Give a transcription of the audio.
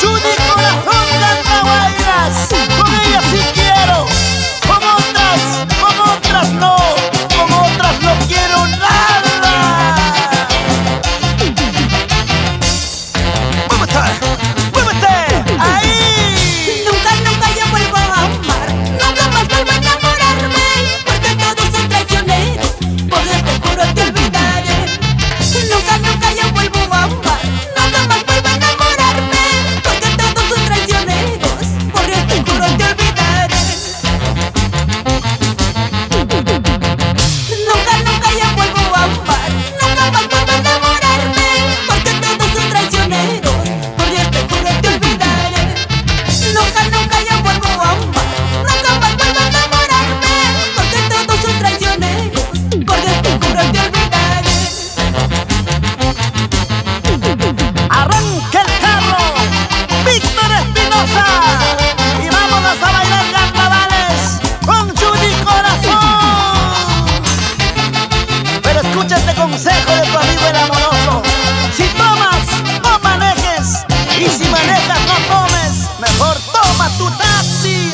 Judy Corazón canta guainas, con ella sí quiero, con otras no, con otras no quiero nada. ¡Muévete! ¡Ahí! Nunca, nunca yo vuelvo a amar, nunca más vuelvo a enamorarme, porque todos son traicioneros, por Dios te juro te olvidaré. Nunca, nunca yo vuelvo a amar, nunca más vuelvo a enamorarme, porque todos son traicioneros, por Dios te juro te olvidaré. Nunca, nunca yo vuelvo a amar, nunca más vuelvo a enamorarme, porque todos son traicioneros, por Dios te juro te olvidaré. Nunca, nunca yo vuelvo a amar, nunca más vuelvo a enamorarme, porque todos son traicioneros, por Dios te juro te olvidaré. Arranca el carro, Víctor Espinosa, y vámonos a bailar carnavales con Judy Corazón. Pero escucha este consejo de tu amigo el amoroso: si tomas, no manejes, y si manejas, no tomes, mejor toma tu taxi.